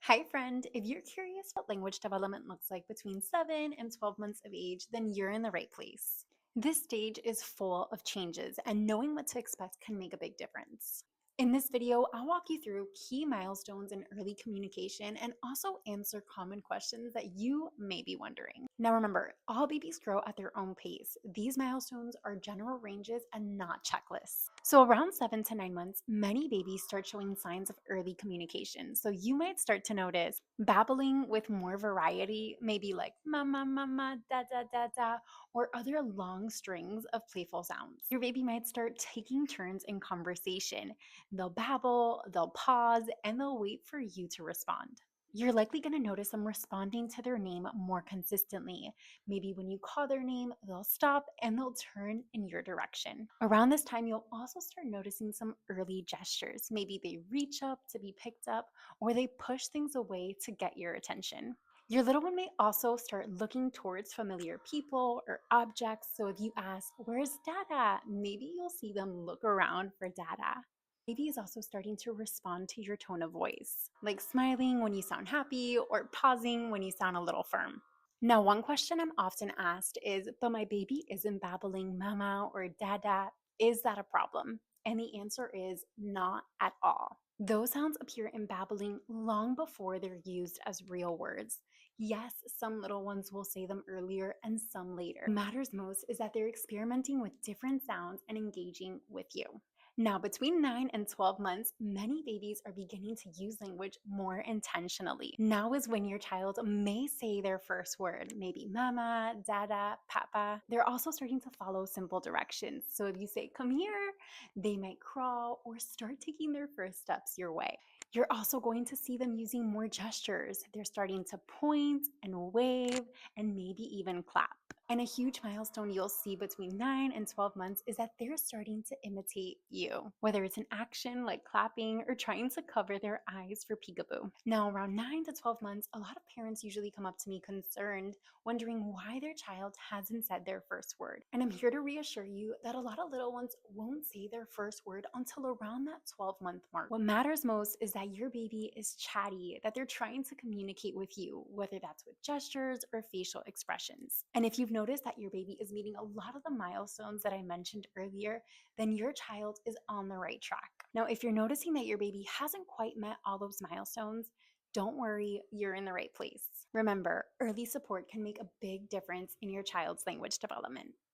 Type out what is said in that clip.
Hi, friend. If you're curious what language development looks like between 7 and 12 months of age, then you're in the right place. This stage is full of changes, and knowing what to expect can make a big difference. In this video, I'll walk you through key milestones in early communication and also answer common questions that you may be wondering. Now, remember, all babies grow at their own pace. These milestones are general ranges and not checklists. So, around 7 to 9 months, many babies start showing signs of early communication. So, you might start to notice babbling with more variety, maybe like mama, mama, da, da, da, da, or other long strings of playful sounds. Your baby might start taking turns in conversation. They'll babble, they'll pause, and they'll wait for you to respond. You're likely going to notice them responding to their name more consistently. Maybe when you call their name, they'll stop and they'll turn in your direction. Around this time, you'll also start noticing some early gestures. Maybe they reach up to be picked up, or they push things away to get your attention. Your little one may also start looking towards familiar people or objects. So if you ask, "Where's Dada?" maybe you'll see them look around for Dada. Baby is also starting to respond to your tone of voice, like smiling when you sound happy or pausing when you sound a little firm. Now, one question I'm often asked is, "But my baby isn't babbling mama or dada. Is that a problem?" And the answer is not at all. Those sounds appear in babbling long before they're used as real words. Yes, some little ones will say them earlier and some later. What matters most is that they're experimenting with different sounds and engaging with you. Now, between 9 and 12 months, many babies are beginning to use language more intentionally. Now is when your child may say their first word, maybe mama, dada, papa. They're also starting to follow simple directions. So if you say, "Come here," they might crawl or start taking their first steps your way. You're also going to see them using more gestures. They're starting to point and wave and maybe even clap. And a huge milestone you'll see between 9 and 12 months is that they're starting to imitate you, whether it's an action like clapping or trying to cover their eyes for peekaboo. Now, around 9 to 12 months, a lot of parents usually come up to me concerned, wondering why their child hasn't said their first word. And I'm here to reassure you that a lot of little ones won't say their first word until around that 12-month mark. What matters most is that your baby is chatty, that they're trying to communicate with you, whether that's with gestures or facial expressions. And if you've noticed that your baby is meeting a lot of the milestones that I mentioned earlier, then your child is on the right track. Now, if you're noticing that your baby hasn't quite met all those milestones, don't worry, you're in the right place. Remember, early support can make a big difference in your child's language development.